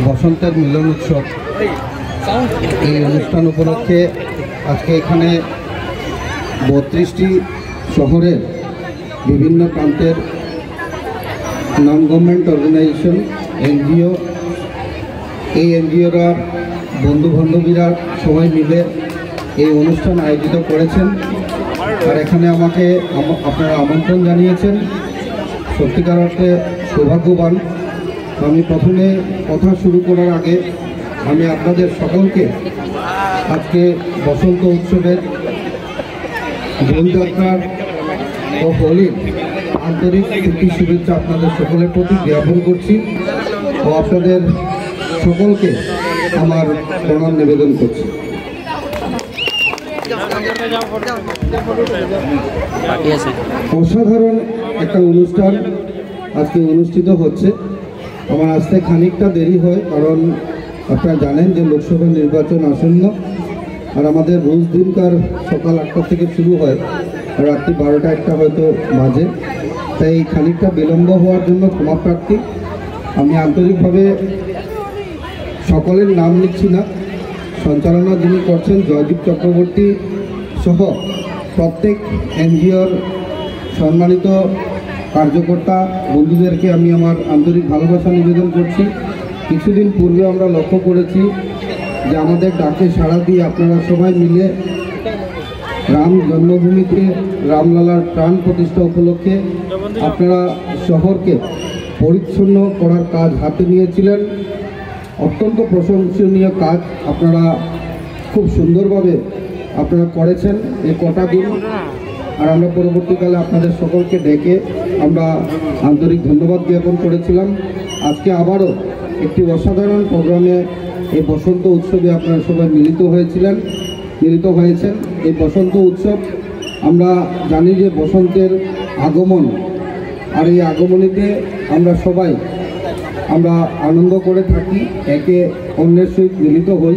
বসন্তের মিলন উৎসব এই অনুষ্ঠান উপলক্ষে আজকে এখানে 32টি শহরের বিভিন্ন প্রান্তের নন গভর্নমেন্ট অর্গানাইজেশন এনজিও, এই এনজিওরা বন্ধু বান্ধবীরা সবাই মিলে এই অনুষ্ঠান আয়োজিত করেছেন। আর এখানে আমাকে আপনারা আমন্ত্রণ জানিয়েছেন, সত্যিকার অর্থে সৌভাগ্যবান। আমি প্রথমে কথা শুরু করার আগে আমি আপনাদের সকলকে আজকে বসন্ত উৎসবের দোলযাত্রার ও হোলির আন্তরিক প্রীতি শুভেচ্ছা আপনাদের সকলের প্রতি জ্ঞাপন করছি ও আপনাদের সকলকে আমার প্রণাম নিবেদন করছি। অসাধারণ একটা অনুষ্ঠান আজকে অনুষ্ঠিত হচ্ছে। আমার আসতে খানিকটা দেরি হয়, কারণ আপনারা জানেন যে লোকসভা নির্বাচন আসন্ন, আর আমাদের রোজ দিনকার সকাল 8টা থেকে শুরু হয়, রাত্রি 12টা-1টা হয়তো বাজে, তাই খানিকটা বিলম্ব হওয়ার জন্য ক্ষমা প্রার্থী। আমি আন্তরিকভাবে সকলের নাম লিখছি না, সঞ্চালনা যিনি করছেন জয়দীপ চক্রবর্তী সহ প্রত্যেক এনজিওর সম্মানিত কার্যকর্তা বন্ধুদেরকে আমি আমার আন্তরিক ভালোবাসা নিবেদন করছি। কিছুদিন পূর্বে আমরা লক্ষ্য করেছি যে আমাদের ডাকে সাড়া দিয়ে আপনারা সবাই মিলে রাম জন্মভূমিতে রামলালার প্রাণ প্রতিষ্ঠা উপলক্ষে আপনারা শহরকে পরিচ্ছন্ন করার কাজ হাতে নিয়েছিলেন। অত্যন্ত প্রশংসনীয় কাজ আপনারা খুব সুন্দরভাবে আপনারা করেছেন এই কটা দিন। আর আমরা পরবর্তীকালে আপনাদের সকলকে ডেকে আমরা আন্তরিক ধন্যবাদ জ্ঞাপন করেছিলাম। আজকে আবারও একটি অসাধারণ প্রোগ্রামে এই বসন্ত উৎসবে আপনারা সবাই মিলিত হয়েছেন। এই বসন্ত উৎসব আমরা জানি যে বসন্তের আগমন, আর এই আগমনীতে আমরা সবাই আনন্দ করে থাকি, একে অন্যের সহিত মিলিত হই।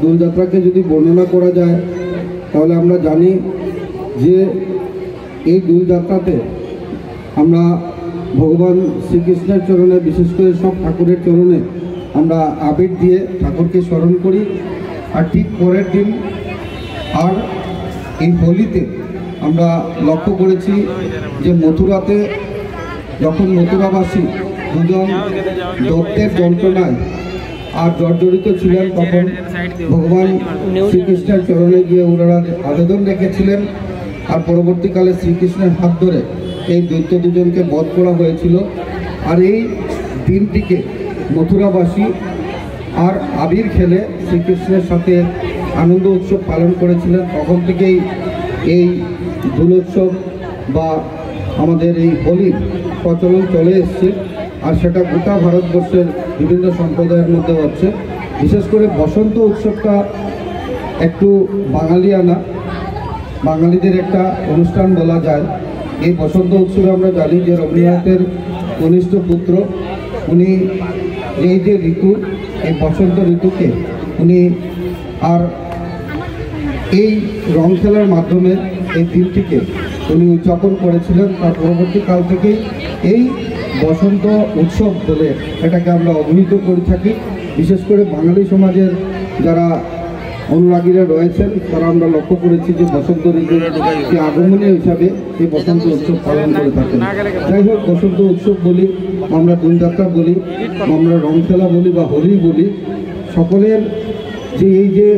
দোলযাত্রাকে যদি বর্ণনা করা যায় তাহলে আমরা জানি যে এই দোলযাত্রাতে আমরা ভগবান শ্রীকৃষ্ণের চরণে, বিশেষ করে সব ঠাকুরের চরণে আমরা আবির দিয়ে ঠাকুরকে স্মরণ করি। আর ঠিক পরের দিন আর এই হোলিতে আমরা লক্ষ্য করেছি যে মথুরাতে যখন মথুরাবাসী দুজন দত্তের যন্ত্রণায় আর জর্জরিত ছিলেন, তখন ভগবান শ্রীকৃষ্ণের চরণে গিয়ে ওনারা আবেদন রেখেছিলেন। আর পরবর্তীকালে শ্রীকৃষ্ণের হাত ধরে এই দৈত্য দুজনকে বধ করা হয়েছিল। আর এই দিনটিকে মথুরাবাসী আর আবির খেলে শ্রীকৃষ্ণের সাথে আনন্দ উৎসব পালন করেছিলেন। তখন থেকেই এই দোলোৎসব বা আমাদের এই হোলির প্রচলন চলে এসছে, আর সেটা গোটা ভারতবর্ষের বিভিন্ন সম্প্রদায়ের মধ্যে হচ্ছে। বিশেষ করে বসন্ত উৎসবটা একটু বাঙালিয়ানা, বাঙালিদের একটা অনুষ্ঠান বলা যায়। এই বসন্ত উৎসবে আমরা জানি যে রবীন্দ্রনাথের কনিষ্ঠ পুত্র, উনি এই যে ঋতু, এই বসন্ত ঋতুকে উনি আর এই রং খেলার মাধ্যমে এই দিনটিকে উনি উদযাপন করেছিলেন। তার পরবর্তীকাল থেকেই এই বসন্ত উৎসব বলে এটাকে আমরা অভিহিত করে থাকি। বিশেষ করে বাঙালি সমাজের যারা অনুরাগীরা রয়েছেন তারা আমরা লক্ষ্য করেছি যে বসন্ত ঋতুর যে আগমনী হিসাবে এই বসন্ত উৎসব পালন করে থাকেন। যাই হোক, বসন্ত উৎসব বলি, আমরা দোলযাত্রা বলি, আমরা রং খেলা বলি বা হোলি বলি, সকলের যে এই যে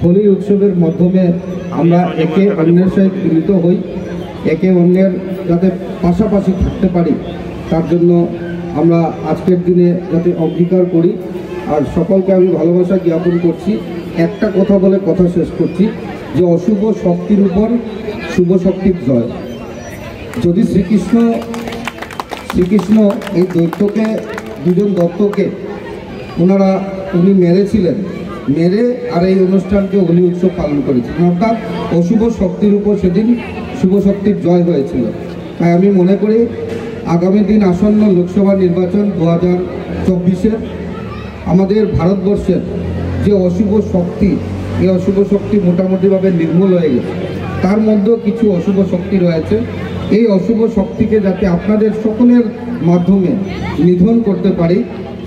হোলি উৎসবের মাধ্যমে আমরা একে অন্যের সহিত মিলিত হই, একে অন্যের যাতে পাশাপাশি থাকতে পারি তার জন্য আমরা আজকের দিনে যাতে অঙ্গীকার করি। আর সকলকে আমি ভালোবাসা জ্ঞাপন করছি। একটা কথা বলে কথা শেষ করছি যে অশুভ শক্তির উপর শুভ শক্তির জয়। যদি শ্রীকৃষ্ণ এই দৈত্যকে, দুজন দত্তকে উনি মেরেছিলেন, মেরে আর এই অনুষ্ঠানকে হোলি উৎসব পালন করেছিলেন, অর্থাৎ অশুভ শক্তির উপর সেদিন শুভ শক্তির জয় হয়েছিল। তাই আমি মনে করি আগামী দিন আসন্ন লোকসভা নির্বাচন 2024-এর আমাদের ভারতবর্ষের যে অশুভ শক্তি, এই অশুভ শক্তি মোটামুটিভাবে নির্মূল হয়ে গেছে। তার মধ্যেও কিছু অশুভ শক্তি রয়েছে, এই অশুভ শক্তিকে যাতে আপনাদের সকলের মাধ্যমে নিধন করতে পারি,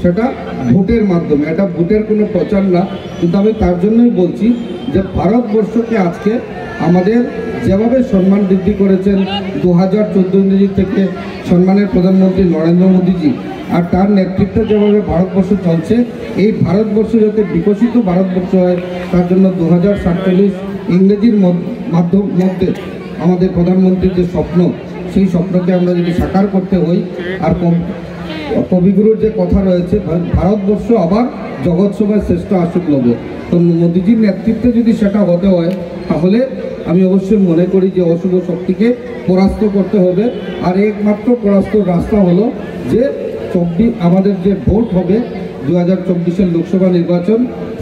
সেটা ভোটের মাধ্যমে। এটা ভোটের কোনো প্রচার না, কিন্তু আমি তার জন্যই বলছি যে ভারতবর্ষকে আজকে আমাদের যেভাবে সম্মান বৃদ্ধি করেছেন 2014 ইংরেজি থেকে সম্মানের প্রধানমন্ত্রী নরেন্দ্র মোদীজি, আর তার নেতৃত্বে যেভাবে ভারতবর্ষ চলছে, এই ভারতবর্ষ যাতে বিকশিত ভারতবর্ষ হয়, তার জন্য 2047 ইংরেজির মধ্যে আমাদের প্রধানমন্ত্রীর যে স্বপ্ন, সেই স্বপ্নকে আমরা যদি সাকার করতে হই, আর কবিগুরুর যে কথা রয়েছে, ভারতবর্ষ আবার জগৎ সভায় শ্রেষ্ঠ আসুক লোকে, তো মোদীজির নেতৃত্বে যদি সেটা হতে হয়, তাহলে আমি অবশ্যই মনে করি যে অশুভ শক্তিকে পরাস্ত করতে হবে। আর একমাত্র পরাস্তর রাস্তা হলো যে আমাদের যে ভোট হবে 2024 লোকসভা নির্বাচন,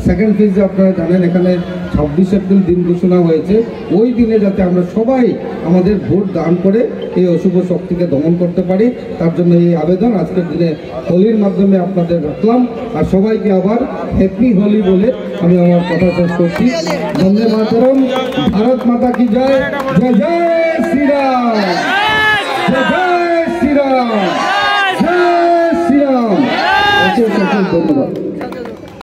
সেকেন্ড ফেজে আপনারা জানেন এখানে 26 এপ্রিল দিন ঘোষণা হয়েছে, ওই দিনে যাতে আমরা সবাই আমাদের ভোট দান করে এই অশুভ শক্তিকে দমন করতে পারি, তার জন্য এই আবেদন আজকের দিনে হোলির মাধ্যমে আপনাদের রাখলাম। আর সবাইকে আবার হ্যাপি হোলি বলে আমি আমার কথা শেষ করছি। বন্দে মাতরম, ভারত মাতা কি জয়, জয় জয় শ্রীরাম, জয় জয় শ্রীরাম, জয় শ্রীরাম। ধন্যবাদ।